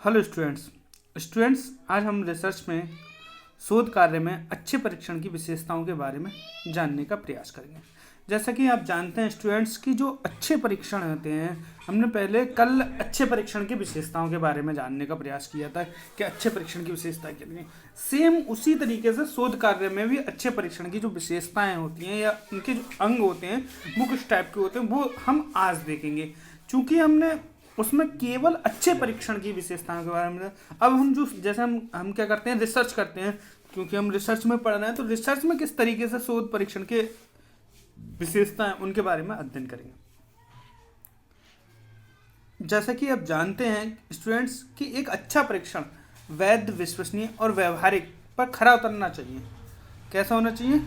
Hello students आज हम research में शोध कार्य में अच्छे परीक्षण की विशेषताओं के बारे में जानने का प्रयास करेंगे। जैसा कि आप जानते हैं स्टूडेंट्स की जो अच्छे परीक्षण होते हैं, हमने पहले कल अच्छे परीक्षण की विशेषताओं के बारे में जानने का प्रयास किया था कि अच्छे परीक्षण की विशेषताएं क्या हैं। सेम उसी तरीके से शोध कार्य में भी अच्छे परीक्षण की जो विशेषताएं होती हैं या उनके जो अंग होते हैं वो कुछ टाइप के होते हैं, वो हम आज देखेंगे। चूँकि हमने उसमें केवल अच्छे परीक्षण की विशेषताओं के बारे में, अब हम जो जैसे हम क्या करते हैं, रिसर्च करते हैं। क्योंकि हम रिसर्च में पढ़ रहे हैं तो रिसर्च में किस तरीके से शोध परीक्षण के विशेषताएं उनके बारे में अध्ययन करेंगे। जैसा कि आप जानते हैं स्टूडेंट्स कि एक अच्छा परीक्षण वैध, विश्वसनीय और व्यवहारिक पर खरा उतरना चाहिए। कैसा होना चाहिए?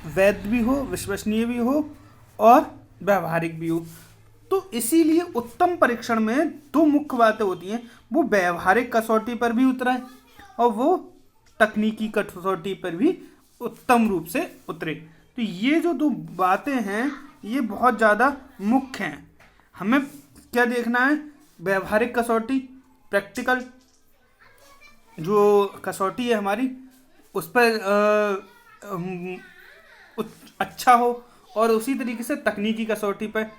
वैध भी हो, विश्वसनीय भी हो और व्यवहारिक भी हो। तो इसीलिए उत्तम परीक्षण में दो मुख्य बातें होती हैं, वो व्यवहारिक कसौटी पर भी उतरे और वो तकनीकी कसौटी पर भी उत्तम रूप से उतरे। तो ये जो दो बातें हैं ये बहुत ज़्यादा मुख्य हैं। हमें क्या देखना है? व्यवहारिक कसौटी, प्रैक्टिकल जो कसौटी है हमारी उस पर अच्छा हो और उसी तरीके से तकनीकी कसौटी पर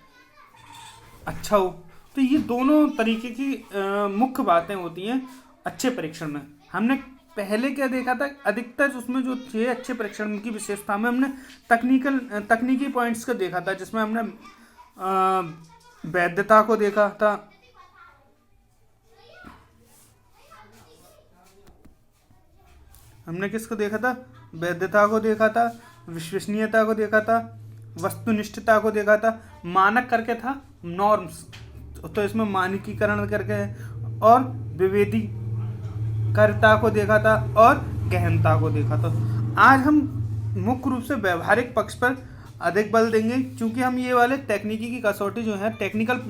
अच्छा हो। तो ये दोनों तरीके की मुख्य बातें होती हैं अच्छे परीक्षण में। हमने पहले क्या देखा था, अधिकतर उसमें जो थे अच्छे परीक्षण की विशेषता में हमने तकनीकी पॉइंट्स को देखा था, जिसमें हमने वैधता को देखा था, हमने किसको देखा था? वैधता को देखा था, विश्वसनीयता को देखा था, वस्तुनिष्ठता को देखा था, मानक करके था, नॉर्म्स तो इसमें मानकीकरण करके है, और विवेदीकरता को देखा था और गहनता को देखा था। आज हम मुख्य रूप से व्यवहारिक पक्ष पर अधिक बल देंगे, क्योंकि हम ये वाले तकनीकी की कसौटी जो है, टेक्निकल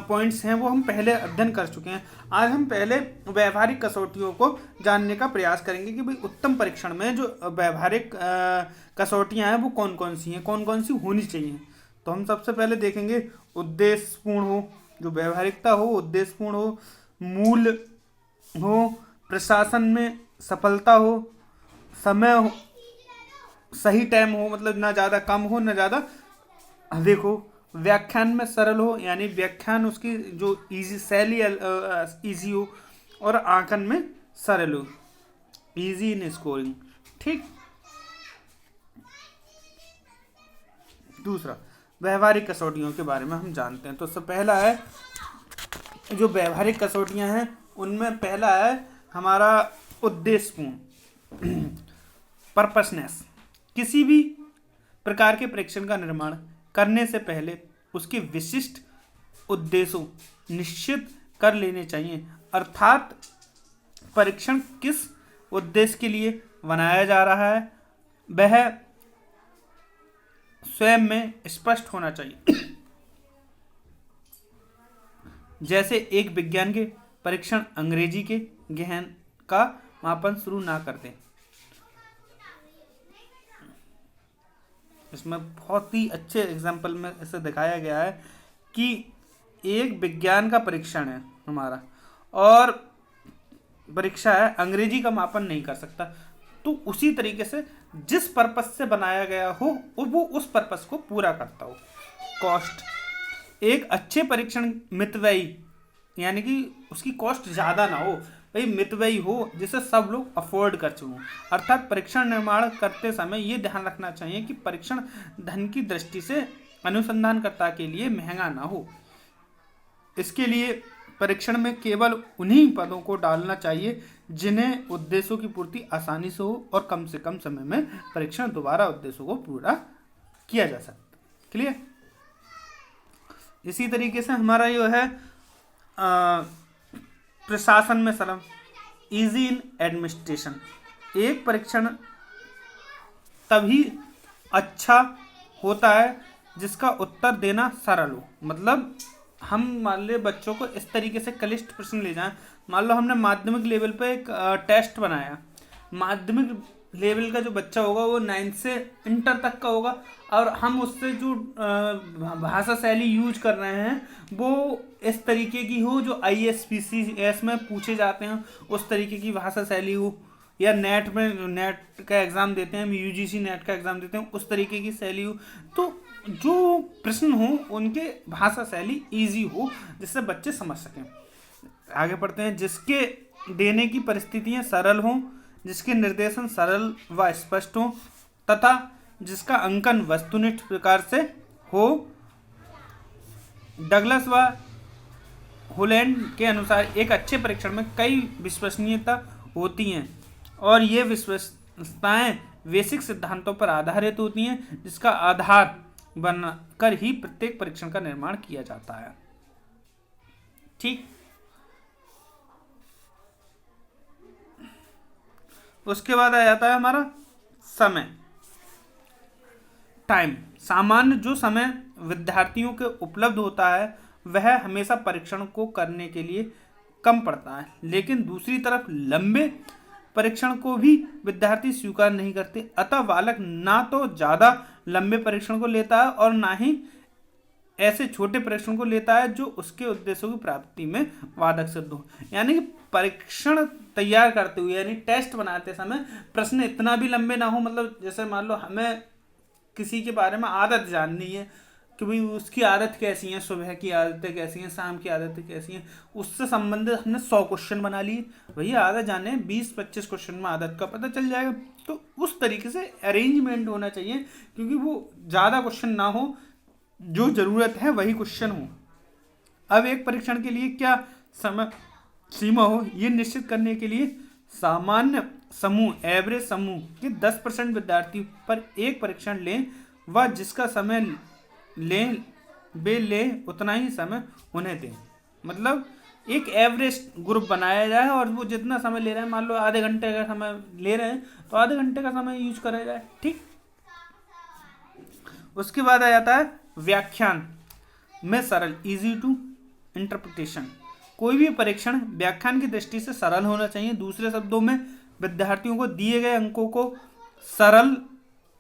पॉइंट्स हैं, वो हम पहले अध्ययन कर चुके हैं। आज हम पहले व्यवहारिक कसौटियों को जानने का प्रयास करेंगे कि भाई उत्तम परीक्षण में जो व्यवहारिक कसौटियां हैं वो कौन कौन सी हैं, कौन कौन सी होनी चाहिए। तो हम सबसे पहले देखेंगे उद्देश्यपूर्ण हो, जो व्यवहारिकता हो उद्देश्यपूर्ण हो, मूल हो, प्रशासन में सफलता हो, समय हो, सही टाइम हो, मतलब ना ज़्यादा कम हो ना ज़्यादा अधिक हो, व्याख्यान में सरल हो, यानी व्याख्यान उसकी जो इजी शैली इजी हो, और आंकन में सरल हो, इजी इन स्कोरिंग। ठीक। दूसरा, व्यवहारिक कसौटियों के बारे में हम जानते हैं। तो सबसे पहला है जो व्यवहारिक कसौटियां हैं उनमें पहला है हमारा उद्देश्यपूर्ण, पर्पसनेस। किसी भी प्रकार के परीक्षण का निर्माण करने से पहले उसके विशिष्ट उद्देश्यों निश्चित कर लेने चाहिए, अर्थात परीक्षण किस उद्देश्य के लिए बनाया जा रहा है वह स्वयं में स्पष्ट होना चाहिए। जैसे एक विज्ञान के परीक्षण अंग्रेजी के गहन का मापन शुरू ना कर दें। इसमें बहुत ही अच्छे एग्जाम्पल में इसे दिखाया गया है कि एक विज्ञान का परीक्षण है हमारा और परीक्षा है, अंग्रेजी का मापन नहीं कर सकता, तो उसी तरीके से जिस पर्पस से बनाया गया हो वो उस पर्पस को पूरा करता हो। कॉस्ट, एक अच्छे परीक्षण मितव्ययी, यानी कि उसकी कॉस्ट ज़्यादा ना हो, भाई मितव्ययी हो जिसे सब लोग अफोर्ड कर सकें। अर्थात परीक्षण निर्माण करते समय ये ध्यान रखना चाहिए कि परीक्षण धन की दृष्टि से अनुसंधानकर्ता के लिए महंगा ना हो। इसके लिए परीक्षण में केवल उन्हीं पदों को डालना चाहिए जिन्हें उद्देश्यों की पूर्ति आसानी से हो और कम से कम समय में परीक्षण दोबारा उद्देश्यों को पूरा किया जा सकता। क्लियर? इसी तरीके से हमारा जो है प्रशासन में सरल, इजी इन एडमिनिस्ट्रेशन। एक परीक्षण तभी अच्छा होता है जिसका उत्तर देना सरल हो। मतलब हम मान लो बच्चों को इस तरीके से क्लिष्ट प्रश्न ले जाएं, मान लो हमने माध्यमिक लेवल पे एक टेस्ट बनाया, माध्यमिक लेवल का जो बच्चा होगा वो 9th से इंटर तक का होगा, और हम उससे जो भाषा शैली यूज कर रहे हैं वो इस तरीके की हो जो ISPCS में पूछे जाते हैं, उस तरीके की भाषा शैली हो, या नेट में नेट का एग्ज़ाम देते हैं, हम UGC नेट का एग्ज़ाम देते हैं, उस तरीके की शैली हो। तो जो प्रश्न हो उनके भाषा शैली ईजी हो, जिससे बच्चे समझ सकें। आगे पढ़ते हैं। जिसके देने की परिस्थितियाँ सरल हों, जिसके निर्देशन सरल व स्पष्ट हों, तथा जिसका अंकन वस्तुनिष्ठ प्रकार से हो। डगलस व होलैंड के अनुसार एक अच्छे परीक्षण में कई विश्वसनीयता होती हैं, और ये विश्वसनीयताएं बेसिक सिद्धांतों पर आधारित होती हैं, जिसका आधार बनकर ही प्रत्येक परीक्षण का निर्माण किया जाता है। ठीक। उसके बाद आ जाता है हमारा समय, टाइम। सामान्य जो समय विद्यार्थियों के उपलब्ध होता है वह हमेशा परीक्षण को करने के लिए कम पड़ता है, लेकिन दूसरी तरफ लंबे परीक्षण को भी विद्यार्थी स्वीकार नहीं करते। अतः बालक ना तो ज़्यादा लंबे परीक्षण को लेता है और ना ही ऐसे छोटे परीक्षण को लेता है जो उसके उद्देश्यों की प्राप्ति में बाधक सिद्ध हो। यानी कि परीक्षण तैयार करते हुए, यानी टेस्ट बनाते समय प्रश्न इतना भी लंबे ना हो। मतलब जैसे मान लो हमें किसी के बारे में आदत जाननी है कि भाई उसकी आदत कैसी है, सुबह की आदतें कैसी हैं, शाम की आदतें कैसी हैं, उससे संबंधित हमने 100 क्वेश्चन बना लिए। भैया आदत जाने 20-25 क्वेश्चन में आदत का पता चल जाएगा। तो उस तरीके से अरेंजमेंट होना चाहिए, क्योंकि वो ज़्यादा क्वेश्चन ना हो, जो ज़रूरत है वही क्वेश्चन हो। अब एक परीक्षण के लिए क्या समय सीमा हो, ये निश्चित करने के लिए सामान्य समूह, एवरेज समूह के 10% विद्यार्थी पर एक परीक्षण लें, व जिसका समय ले उतना ही समय उन्हें दें। मतलब एक एवरेज ग्रुप बनाया जाए और वो जितना समय ले रहे हैं, मान लो आधे घंटे का समय ले रहे हैं तो आधे घंटे का समय यूज करा जाए। ठीक। उसके बाद आ जाता है व्याख्यान में सरल, इजी टू इंटरप्रिटेशन। कोई भी परीक्षण व्याख्यान की दृष्टि से सरल होना चाहिए। दूसरे शब्दों में विद्यार्थियों को दिए गए अंकों को सरल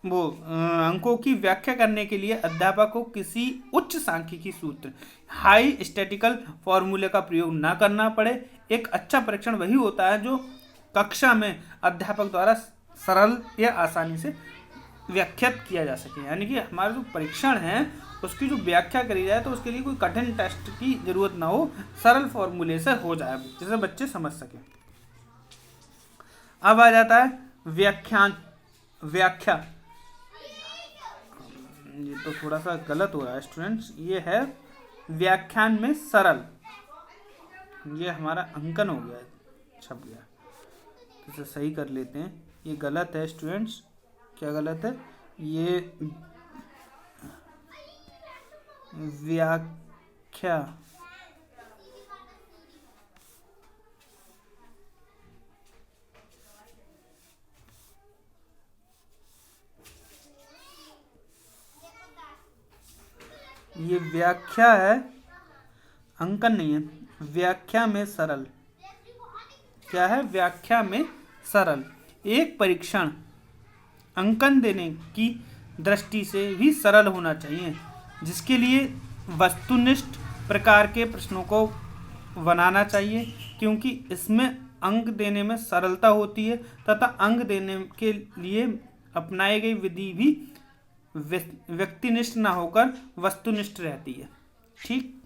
अंकों की व्याख्या करने के लिए अध्यापक को किसी उच्च सांख्यिकी सूत्र, हाई स्टैटिकल फॉर्मूले का प्रयोग न करना पड़े। एक अच्छा परीक्षण वही होता है जो कक्षा में अध्यापक द्वारा सरल या आसानी से व्याख्यात किया जा सके। यानी कि हमारा जो परीक्षण है उसकी जो व्याख्या करी जाए तो उसके लिए कोई कठिन टेस्ट की जरूरत ना हो, सरल फॉर्मूले से हो जाए जिसे बच्चे समझ सके। अब आ जाता है व्याख्या। ये तो थोड़ा सा गलत हो रहा है स्टूडेंट्स, ये है व्याख्यान में सरल। ये हमारा अंकन हो गया, छप गया, इसे सही कर लेते हैं। ये गलत है स्टूडेंट्स। क्या गलत है? ये व्याख्या ये व्याख्या है, अंकन नहीं है। व्याख्या में सरल क्या है? व्याख्या में सरल एक परीक्षण अंकन देने की दृष्टि से भी सरल होना चाहिए, जिसके लिए वस्तुनिष्ठ प्रकार के प्रश्नों को बनाना चाहिए, क्योंकि इसमें अंक देने में सरलता होती है तथा अंक देने के लिए अपनाई गई विधि भी व्यक्तिनिष्ठ न होकर वस्तुनिष्ठ रहती है। ठीक।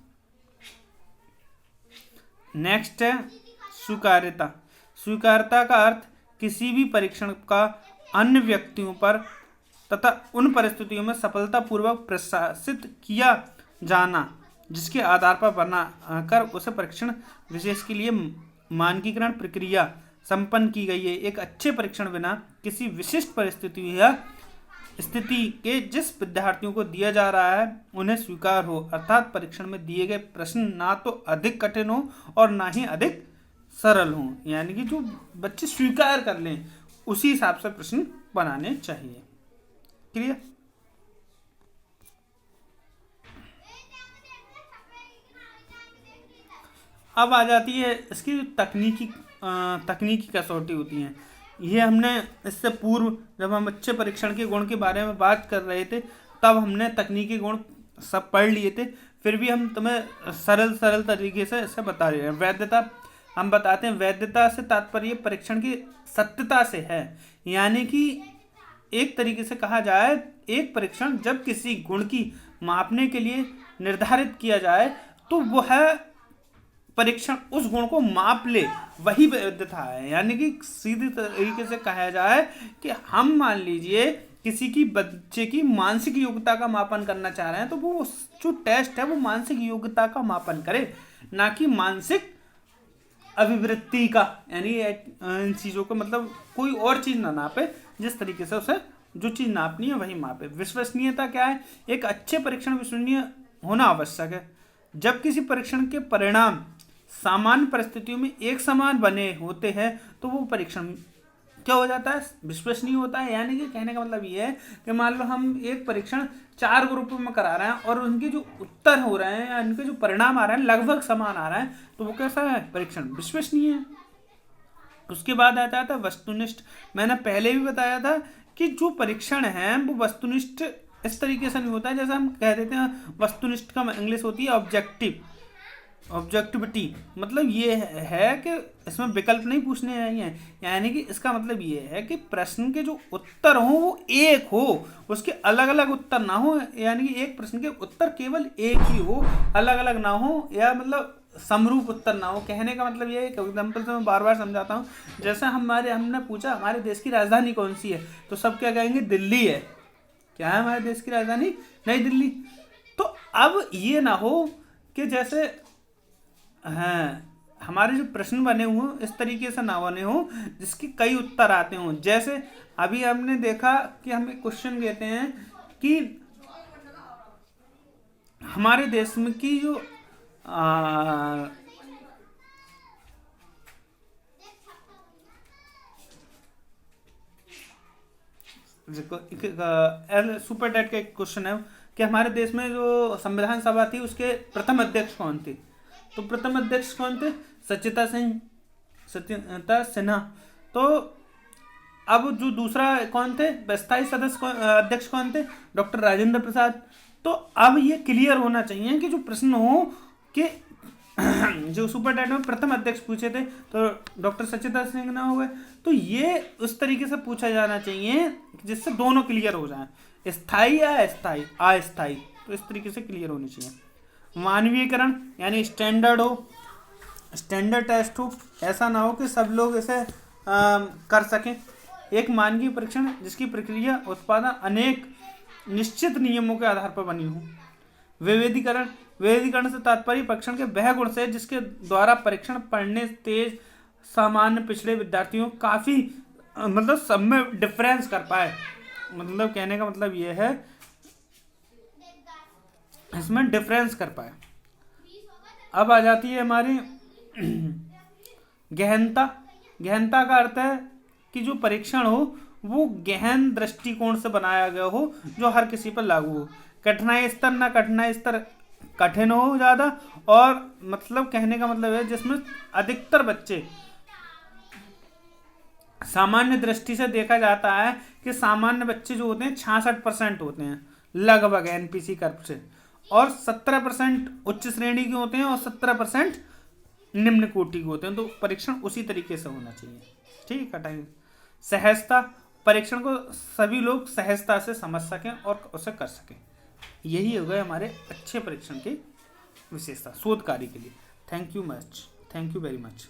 नेक्स्ट है स्वीकार्यता। स्वीकार्यता का अर्थ किसी भी परीक्षण का अन्य व्यक्तियों पर तथा उन परिस्थितियों में सफलतापूर्वक प्रशासित किया जाना जिसके आधार पर बनाकर उसे परीक्षण विशेष के लिए मानकीकरण प्रक्रिया संपन्न की गई है। एक अच्छे परीक्षण बिना किसी विशिष्ट परिस्थिति या स्थिति के जिस विद्यार्थियों को दिया जा रहा है उन्हें स्वीकार हो, अर्थात परीक्षण में दिए गए प्रश्न ना तो अधिक कठिन हो और ना ही अधिक सरल हो। यानी कि जो बच्चे स्वीकार कर लें उसी हिसाब से प्रश्न बनाने चाहिए। क्लियर? अब आ जाती है इसकी जो तकनीकी कसौटी होती हैं। ये हमने इससे पूर्व जब हम अच्छे परीक्षण के गुण के बारे में बात कर रहे थे तब हमने तकनीकी गुण सब पढ़ लिए थे, फिर भी हम तुम्हें सरल तरीके से इसे बता रहे हैं। वैधता हम बताते हैं, वैधता से तात्पर्य परीक्षण की सत्यता से है, यानी कि एक तरीके से कहा जाए एक परीक्षण जब किसी गुण की मापने के लिए निर्धारित किया जाए तो वह परीक्षण उस गुण को माप ले, वही वैधता है। यानी कि सीधे तरीके से कहा जाए कि हम मान लीजिए किसी की बच्चे की मानसिक योग्यता का मापन करना चाह रहे हैं तो वो जो टेस्ट है वो मानसिक योग्यता का मापन करे, ना कि मानसिक अभिवृत्ति का, यानी इन चीज़ों को मतलब कोई और चीज़ ना नापे, जिस तरीके से उसे जो चीज़ नापनी है वही मापे। विश्वसनीयता क्या है? एक अच्छे परीक्षण विश्वसनीय होना आवश्यक है। जब किसी परीक्षण के परिणाम सामान्य परिस्थितियों में एक समान बने होते हैं तो वो परीक्षण क्या हो जाता है? विश्वसनीय होता है। यानी कि कहने का मतलब ये है कि मान लो हम एक परीक्षण 4 ग्रुपों में करा रहे हैं और उनके जो उत्तर हो रहे हैं या उनके जो परिणाम आ रहे हैं लगभग समान आ रहे हैं, तो वो कैसा है? परीक्षण विश्वसनीय है। उसके बाद आता था वस्तुनिष्ठ। मैंने पहले भी बताया था कि जो परीक्षण है वो वस्तुनिष्ठ इस तरीके से नहीं होता है जैसे हम कह देते हैं वस्तुनिष्ठ का इंग्लिश होती है ऑब्जेक्टिविटी। मतलब ये है कि इसमें विकल्प नहीं पूछने चाहिए, यानी कि इसका मतलब ये है कि प्रश्न के जो उत्तर हो वो एक हो, उसके अलग अलग उत्तर ना हो, यानी कि एक प्रश्न के उत्तर केवल एक ही हो, अलग अलग ना हो, या मतलब समरूप उत्तर ना हो। कहने का मतलब ये है, एग्जाम्पल से मैं बार बार समझाता हूँ। जैसे हमने पूछा हमारे देश की राजधानी कौन सी है, तो सब क्या कहेंगे? दिल्ली है। क्या है हमारे देश की राजधानी? नई दिल्ली। तो अब ये ना हो कि जैसे हमारे जो प्रश्न बने हुए इस तरीके से ना बने हो जिसके कई उत्तर आते हों। जैसे अभी हमने देखा कि हमें क्वेश्चन कहते हैं कि हमारे देश में की जो सुपर टेट का एक क्वेश्चन है कि हमारे देश में जो संविधान सभा थी उसके प्रथम अध्यक्ष कौन थे? तो प्रथम अध्यक्ष कौन थे? सत्यता सिन्हा। तो अब जो दूसरा कौन थे? स्थायी सदस्य अध्यक्ष कौन थे? डॉक्टर राजेंद्र प्रसाद। तो अब ये क्लियर होना चाहिए कि जो प्रश्न हो कि जो सुपर टेट में प्रथम अध्यक्ष पूछे थे तो डॉक्टर सचिता सिन्हा हो गए। तो ये उस तरीके से पूछा जाना चाहिए जिससे दोनों क्लियर हो जाए, स्थायी या अस्थायी, तो इस तरीके से क्लियर होनी चाहिए। मानवीयकरण यानी स्टैंडर्ड टेस्ट हो, ऐसा ना हो कि सब लोग इसे कर सकें। एक मानवीय परीक्षण जिसकी प्रक्रिया उत्पादन अनेक निश्चित नियमों के आधार पर बनी हो। विभेदीकरण से तात्पर्य परीक्षण के वह गुण से जिसके द्वारा परीक्षण पढ़ने तेज सामान्य पिछड़े विद्यार्थियों काफ़ी मतलब सब में डिफरेंस कर पाए। मतलब कहने का मतलब ये है इसमें डिफरेंस कर पाए। अब आ जाती है हमारी गहनता का अर्थ है कि जो परीक्षण हो वो गहन दृष्टिकोण से बनाया गया हो जो हर किसी पर लागू हो। कठिनाई स्तर कठिन हो ज़्यादा, और मतलब कहने का मतलब है जिसमें अधिकतर बच्चे सामान्य दृष्टि से देखा जाता है कि सामान्य बच्चे जो होते हैं 66% होते हैं लगभग एनपीसी कर्व से, और 17% उच्च श्रेणी के होते हैं और 17% निम्न कोटि के होते हैं। तो परीक्षण उसी तरीके से होना चाहिए। ठीक है। सहजता, परीक्षण को सभी लोग सहजता से समझ सकें और उसे कर सकें। यही हो गए हमारे अच्छे परीक्षण की विशेषता शोध कार्य के लिए। Thank you very much.